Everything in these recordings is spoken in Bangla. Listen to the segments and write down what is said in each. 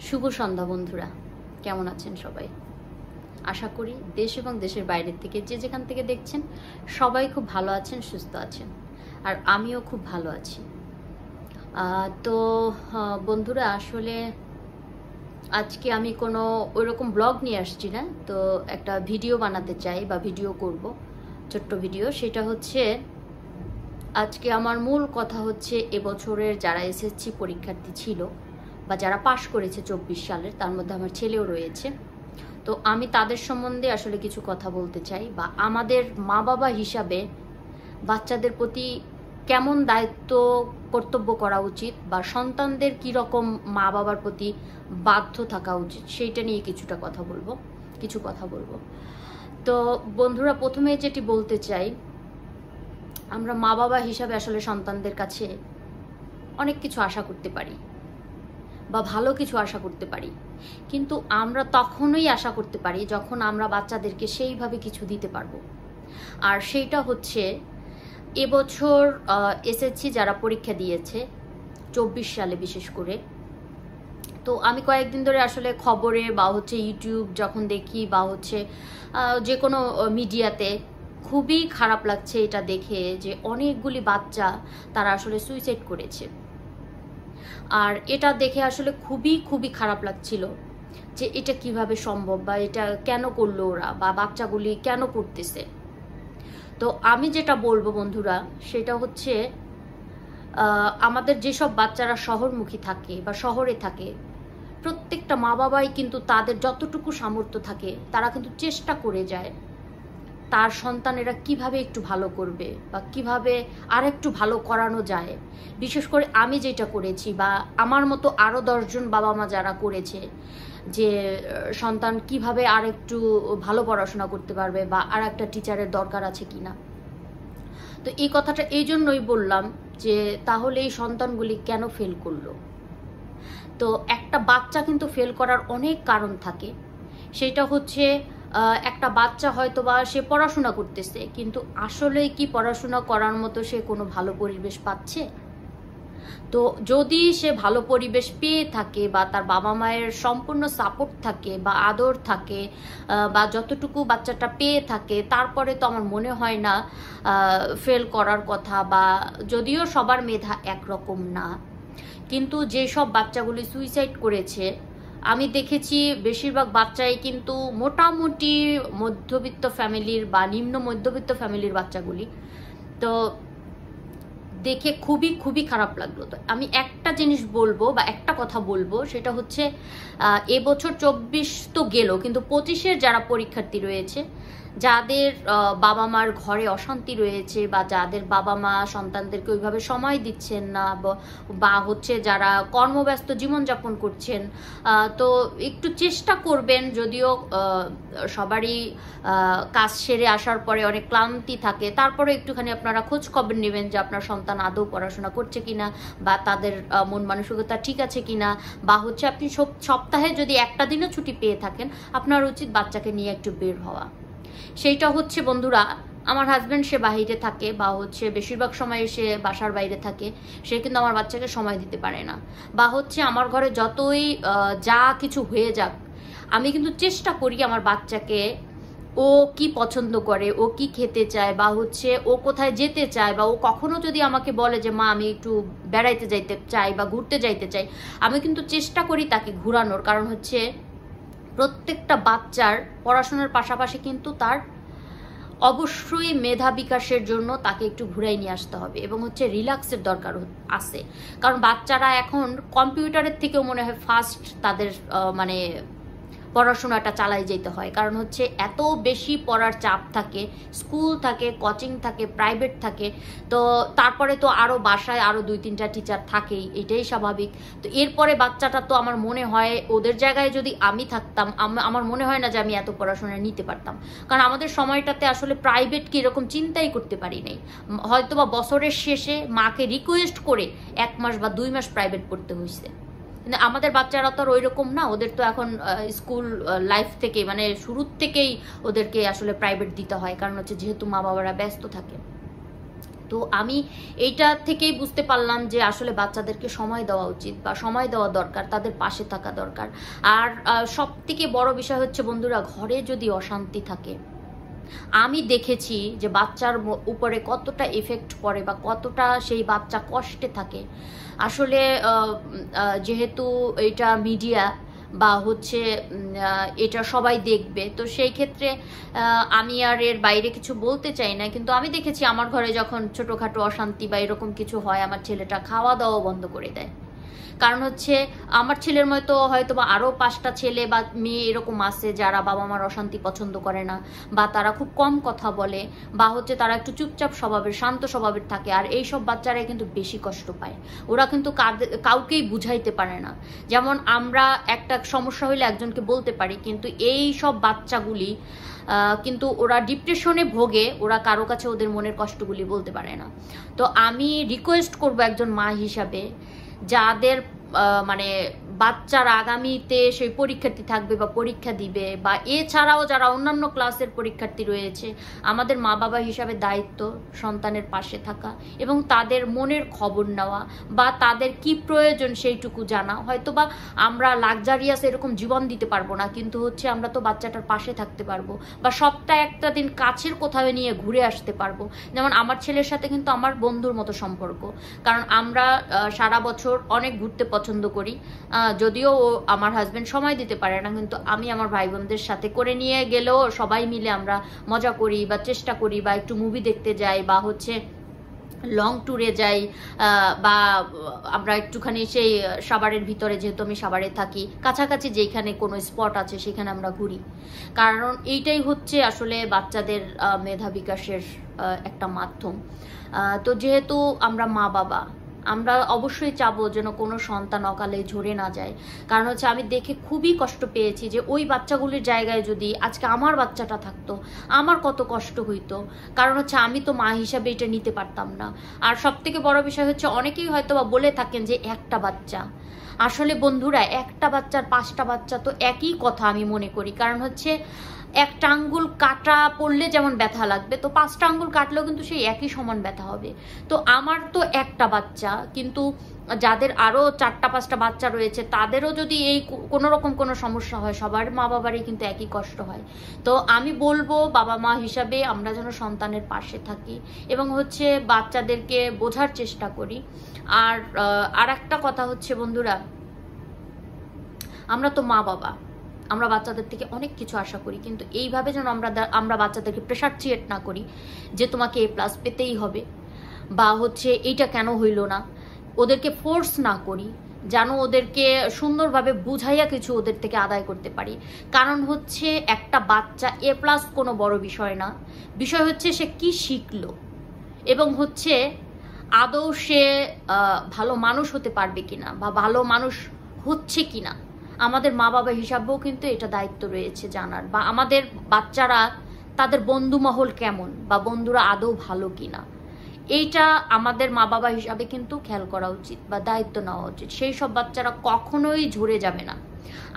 শুভ সন্ধ্যা বন্ধুরা, কেমন আছেন সবাই? আশা করি দেশ এবং দেশের বাইরের থেকে যে যেখান থেকে দেখছেন সবাই খুব ভালো আছেন, সুস্থ আছেন, আর আমিও খুব ভালো আছি। তো বন্ধুরা, আসলে আজকে আমি কোনো ওইরকম ব্লগ নিয়ে আসছি না, তো একটা ভিডিও বানাতে চাই বা ভিডিও করব, ছোট্ট ভিডিও। সেটা হচ্ছে আজকে আমার মূল কথা হচ্ছে এবছরের যারা এসএসসি পরীক্ষার্থী ছিল বা যারা পাশ করেছে 24 সালের, তার মধ্যে আমার ছেলেও রয়েছে। তো আমি তাদের সম্বন্ধে আসলে কিছু কথা বলতে চাই, বা আমাদের মা বাবা হিসাবে বাচ্চাদের প্রতি কেমন দায়িত্ব কর্তব্য করা উচিত, বা সন্তানদের কি রকম মা বাবার প্রতি বাধ্য থাকা উচিত, সেইটা নিয়ে কিছু কথা বলবো। তো বন্ধুরা, প্রথমে যেটি বলতে চাই, আমরা মা বাবা হিসাবে আসলে সন্তানদের কাছে অনেক কিছু আশা করতে পারি বা ভালো কিছু আশা করতে পারি, কিন্তু আমরা তখনই আশা করতে পারি যখন আমরা বাচ্চাদেরকে সেইভাবে কিছু দিতে পারবো। আর সেইটা হচ্ছে এবছর এসএসসি যারা পরীক্ষা দিয়েছে 24 সালে বিশেষ করে, তো আমি কয়েকদিন ধরে আসলে খবরে বা হচ্ছে ইউটিউব যখন দেখি বা হচ্ছে যে কোনো মিডিয়াতে খুবই খারাপ লাগছে এটা দেখে যে অনেকগুলি বাচ্চা তারা আসলে সুইসাইড করেছে। আর এটা দেখে আসলে খুবই খারাপ লাগছিল যে এটা কিভাবে সম্ভব, বা এটা কেন করলো ওরা, বা বাচ্চাগুলি কেন করতেছে। তো আমি যেটা বলবো বন্ধুরা, সেটা হচ্ছে আমাদের যেসব বাচ্চারা শহরমুখী থাকে বা শহরে থাকে, প্রত্যেকটা মা বাবাই কিন্তু তাদের যতটুকু সামর্থ্য থাকে তারা কিন্তু চেষ্টা করে যায় তার সন্তানেরা কিভাবে একটু ভালো করবে বা কিভাবে আর একটু ভালো করানো যায়। বিশেষ করে আমি যেটা করেছি, বা আমার মতো আরও 10 জন বাবা মা যারা করেছে, যে সন্তান কিভাবে আর একটু ভালো পড়াশোনা করতে পারবে বা আর একটা টিচারের দরকার আছে কিনা। তো এই কথাটা এই জন্যই বললাম যে তাহলে এই সন্তানগুলি কেন ফেল করলো। তো একটা বাচ্চা কিন্তু ফেল করার অনেক কারণ থাকে। সেটা হচ্ছে একটা বাচ্চা হয়তো বা সে পড়াশোনা করতেছে, কিন্তু আসলে কি পড়াশোনা করার মতো সে কোনো ভালো পরিবেশ পাচ্ছে? তো যদি সে ভালো পরিবেশ পেয়ে থাকে বা তার বাবা মায়ের সম্পূর্ণ সাপোর্ট থাকে বা আদর থাকে বা যতটুকু বাচ্চাটা পেয়ে থাকে, তারপরে তো আমার মনে হয় না ফেল করার কথা। বা যদিও সবার মেধা একরকম না, কিন্তু যেসব বাচ্চাগুলি সুইসাইড করেছে আমি দেখেছি বেশিরভাগ বাচ্চাই কিন্তু মোটামুটি মধ্যবিত্ত ফ্যামিলির বা নিম্ন মধ্যবিত্ত ফ্যামিলির বাচ্চাগুলি। তো দেখে খুবই খারাপ লাগলো। তো আমি একটা জিনিস বলবো বা একটা কথা বলবো, সেটা হচ্ছে এবছর 24 তো গেল, কিন্তু 25-এর যারা পরীক্ষার্থী রয়েছে, যাদের বাবা মার ঘরে অশান্তি রয়েছে বা যাদের বাবা মা সন্তানদেরকে ওইভাবে সময় দিচ্ছেন না, বা হচ্ছে যারা কর্মব্যস্ত জীবনযাপন করছেন, তো একটু চেষ্টা করবেন। যদিও সবারই কাজ সেরে আসার পরে অনেক ক্লান্তি থাকে, তারপরে একটুখানি আপনারা খোঁজ খবর নেবেন যে আপনার সন্তান আদৌ পড়াশোনা করছে কিনা, বা তাদের মন মানসিকতা ঠিক আছে কিনা, বা হচ্ছে আপনি সপ্তাহে যদি একটা দিনও ছুটি পেয়ে থাকেন, আপনার উচিত বাচ্চাকে নিয়ে একটু বের হওয়া। সেইটা হচ্ছে বন্ধুরা, আমার হাজব্যান্ড সে বাইরে থাকে বা হচ্ছে বেশিরভাগ সময় সে বাসার বাইরে থাকে, সে কিন্তু আমার বাচ্চাকে সময় দিতে পারে না। বা হচ্ছে আমার ঘরে যতই যা কিছু হয়ে যাক, আমি কিন্তু চেষ্টা করি আমার বাচ্চাকে, ও কি পছন্দ করে, ও কি খেতে চায়, বা হচ্ছে ও কোথায় যেতে চায়, বা ও কখনো যদি আমাকে বলে যে মা আমি একটু বেড়াইতে যাইতে চাই বা ঘুরতে যাইতে চাই, আমি কিন্তু চেষ্টা করি তাকে ঘোরানোর। কারণ হচ্ছে প্রত্যেকটা বাচ্চার পড়াশোনার পাশাপাশি কিন্তু তার অবশ্যই মেধা বিকাশের জন্য তাকে একটু ঘুরাই নিয়ে আসতে হবে, এবং হচ্ছে রিল্যাক্সের দরকার আছে। কারণ বাচ্চারা এখন কম্পিউটারের থেকেও মনে হয় ফাস্ট তাদের মানে পড়াশোনাটা চালাই যেতে হয়। কারণ হচ্ছে এত বেশি পড়ার চাপ থাকে, স্কুল থাকে, কোচিং থাকে, প্রাইভেট থাকে, তো তারপরে তো আরও বাসায় আরও 2-3টা টিচার থাকেই, এটাই স্বাভাবিক। তো এরপরে বাচ্চাটা তো আমার মনে হয় ওদের জায়গায় যদি আমি থাকতাম, আমার মনে হয় না যে আমি এত পড়াশোনা নিতে পারতাম। কারণ আমাদের সময়টাতে আসলে প্রাইভেট কি এরকম চিন্তাই করতে পারি নাই। হয়তো বা বছরের শেষে মাকে রিকোয়েস্ট করে 1 মাস বা 2 মাস প্রাইভেট পড়তে হয়েছে। কিন্তু আমাদের বাচ্চারা তো আর ওই রকম না, ওদের তো এখন স্কুল লাইফ থেকে মানে শুরুর থেকেই ওদেরকে আসলে প্রাইভেট দিতে হয়, কারণ হচ্ছে যেহেতু মা বাবারা ব্যস্ত থাকে। তো আমি এইটা থেকেই বুঝতে পারলাম যে আসলে বাচ্চাদেরকে সময় দেওয়া উচিত বা সময় দেওয়া দরকার, তাদের পাশে থাকা দরকার। আর সব থেকে বড় বিষয় হচ্ছে বন্ধুরা, ঘরে যদি অশান্তি থাকে, আমি দেখেছি যে বাচ্চার উপরে কতটা এফেক্ট পড়ে বা কতটা সেই বাচ্চা কষ্টে থাকে। আসলে যেহেতু এটা মিডিয়া বা হচ্ছে এটা সবাই দেখবে, তো সেই ক্ষেত্রে আমি আর এর বাইরে কিছু বলতে চাই না। কিন্তু আমি দেখেছি আমার ঘরে যখন ছোটোখাটো অশান্তি বা এরকম কিছু হয়, আমার ছেলেটা খাওয়া দাওয়া বন্ধ করে দেয়। কারণ হচ্ছে আমার ছেলের মতো হয়তো বা আরও 5টা ছেলে বা মেয়ে এরকম আছে যারা বাবা মার অশান্তি পছন্দ করে না, বা তারা খুব কম কথা বলে, বা হচ্ছে তারা একটু চুপচাপ স্বভাবের, শান্ত স্বভাবের থাকে। আর এই সব বাচ্চারাই কিন্তু বেশি কষ্ট পায়। ওরা কিন্তু কাউকেই বুঝাইতে পারে না। যেমন আমরা একটা সমস্যা হইলে একজনকে বলতে পারি, কিন্তু এই সব বাচ্চাগুলি কিন্তু ওরা ডিপ্রেশনে ভোগে, ওরা কারো কাছে ওদের মনের কষ্টগুলি বলতে পারে না। তো আমি রিকোয়েস্ট করব একজন মা হিসাবে, যাদের মানে বাচ্চারা আগামীতে সেই পরীক্ষার্থী থাকবে বা পরীক্ষা দিবে, বা এছাড়াও যারা অন্যান্য ক্লাসের পরীক্ষার্থী রয়েছে, আমাদের মা বাবা হিসাবে দায়িত্ব সন্তানের পাশে থাকা এবং তাদের মনের খবর নেওয়া বা তাদের কি প্রয়োজন সেইটুকু জানা। হয়তো বা আমরা লাক্সারিয়াস এরকম জীবন দিতে পারবো না, কিন্তু হচ্ছে আমরা তো বাচ্চাটার পাশে থাকতে পারবো বা সপ্তাহে একটা দিন কাছের কোথাও নিয়ে ঘুরে আসতে পারবো। যেমন আমার ছেলের সাথে কিন্তু আমার বন্ধুর মতো সম্পর্ক, কারণ আমরা সারা বছর অনেক ঘুরতে পছন্দ করি। যদিও আমার হাজবেন্ড সময় দিতে পারে না, কিন্তু আমি আমার ভাই বোনদের সাথে করে নিয়ে গেলেও সবাই মিলে আমরা মজা করি বা চেষ্টা করি, বা একটু মুভি দেখতে যাই, বা হচ্ছে লং ট্যুরে যাই, বা আমরা একটুখানি সেই সাভারের ভিতরে, যেহেতু আমি সাভারে থাকি, কাছাকাছি যেখানে কোনো স্পট আছে সেখানে আমরা ঘুরি। কারণ এইটাই হচ্ছে আসলে বাচ্চাদের মেধা বিকাশের একটা মাধ্যম। তো যেহেতু আমরা মা বাবা, আমরা অবশ্যই চাবো যেন কোনো সন্তান অকালে ঝরে না যায়। কারণ হচ্ছে আমি দেখে খুবই কষ্ট পেয়েছি যে ওই বাচ্চাগুলির জায়গায় যদি আজকে আমার বাচ্চাটা থাকতো, আমার কত কষ্ট হইতো। কারণ হচ্ছে আমি তো মা হিসাবে এটা নিতে পারতাম না। আর সব থেকে বড় বিষয় হচ্ছে, অনেকেই হয়তো বা বলে থাকেন যে একটা বাচ্চা, আসলে বন্ধুরা একটা বাচ্চার 5টা বাচ্চা তো একই কথা আমি মনে করি। কারণ হচ্ছে একটা আঙ্গুল কাটা পড়লে যেমন ব্যথা লাগবে, তো 5টা আঙ্গুল কাটলেও কিন্তু সেই একই সমান ব্যথা হবে। তো আমার তো একটা বাচ্চা, কিন্তু যাদের আরও 4টা 5টা বাচ্চা রয়েছে তাদেরও যদি এই কোনো রকম কোনো সমস্যা হয়, সবার মা বাবারই কিন্তু একই কষ্ট হয়। তো আমি বলবো বাবা মা হিসাবে আমরা যেন সন্তানের পাশে থাকি এবং হচ্ছে বাচ্চাদেরকে বোঝার চেষ্টা করি। আর একটা কথা হচ্ছে বন্ধুরা, আমরা তো মা বাবা, আমরা বাচ্চাদের থেকে অনেক কিছু আশা করি, কিন্তু এইভাবে যেন আমরা বাচ্চাদেরকে প্রেশার ক্রিয়েট না করি যে তোমাকে A+ পেতেই হবে, বা হচ্ছে এইটা কেন হইল না। ওদেরকে ফোর্স না করি, যেন ওদেরকে সুন্দরভাবে বুঝাইয়া কিছু ওদের থেকে আদায় করতে পারি। কারণ হচ্ছে একটা বাচ্চা A+ কোনো বড় বিষয় না, বিষয় হচ্ছে সে কি শিখলো এবং হচ্ছে আদৌ সে ভালো মানুষ হতে পারবে কিনা বা ভালো মানুষ হচ্ছে কিনা। আমাদের মা বাবা হিসাবেও কিন্তু এটা দায়িত্ব রয়েছে জানার, বা আমাদের বাচ্চারা তাদের বন্ধু মহল কেমন বা বন্ধুরা আদৌ ভালো কিনা, এইটা আমাদের মা বাবা হিসাবে কিন্তু খেয়াল করা উচিত বা দায়িত্ব নেওয়া উচিত। সেই সব বাচ্চারা কখনোই ঝরে যাবে না,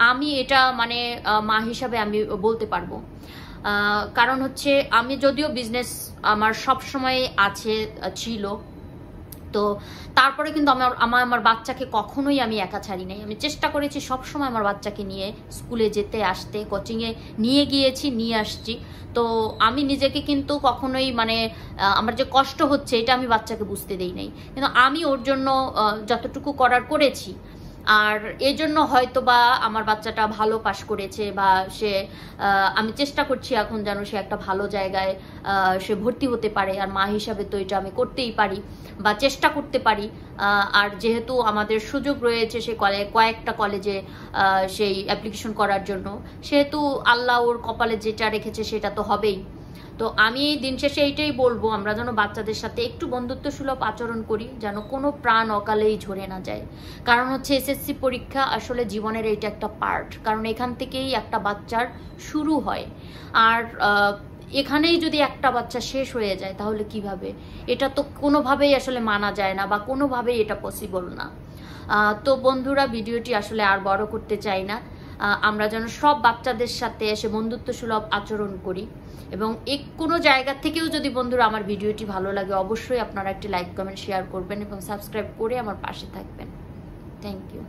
আমি এটা মানে মা হিসাবে আমি বলতে পারবো। কারণ হচ্ছে আমি যদিও বিজনেস আমার সব সময় ছিল, তো তারপরে কিন্তু আমার বাচ্চাকে কখনোই আমি একা ছাড়ি নাই। আমি চেষ্টা করেছি সবসময় আমার বাচ্চাকে নিয়ে স্কুলে যেতে আসতে, কোচিংয়ে নিয়ে গিয়েছি, নিয়ে আসছি। তো আমি নিজেকে কিন্তু কখনোই মানে আমার যে কষ্ট হচ্ছে এটা আমি বাচ্চাকে বুঝতে দেই নাই, কিন্তু আমি ওর জন্য যতটুকু করার করেছি। আর এই জন্য হয়তো বা আমার বাচ্চাটা ভালো পাশ করেছে, বা সে আমি চেষ্টা করছি এখন যেন সে একটা ভালো জায়গায় সে ভর্তি হতে পারে। আর মা হিসাবে তো এটা আমি করতেই পারি বা চেষ্টা করতে পারি। আর যেহেতু আমাদের সুযোগ রয়েছে সে কয়েকটা কলেজে সেই অ্যাপ্লিকেশন করার জন্য, সেহেতু আল্লাহ ওর কপালে যেটা রেখেছে সেটা তো হবেই। তো আমি দিন শেষে এইটাই বলবো, আমরা যেন বাচ্চাদের সাথে একটু বন্ধুত্বসুলভ আচরণ করি, যেন কোনো প্রাণ অকালেই ঝরে না যায়। কারণ হচ্ছে SSC পরীক্ষা আসলে জীবনের এইটা একটা পার্ট, কারণ এখান থেকেই একটা বাচ্চার শুরু হয়। আর এখানেই যদি একটা বাচ্চা শেষ হয়ে যায় তাহলে কিভাবে? এটা তো কোনোভাবেই আসলে মানা যায় না বা কোনোভাবেই এটা পসিবল না। তো বন্ধুরা, ভিডিওটি আসলে আর বড় করতে চাই না। আমরা যেন সব বাচ্চাদের সাথে এসে বন্ধুত্ব সুলভ আচরণ করি। এবং কোনো জায়গা থেকেও যদি বন্ধুরা আমার ভিডিওটি ভালো লাগে, অবশ্যই আপনারা একটি লাইক কমেন্ট শেয়ার করবেন এবং সাবস্ক্রাইব করে আমার পাশে থাকবেন। Thank you.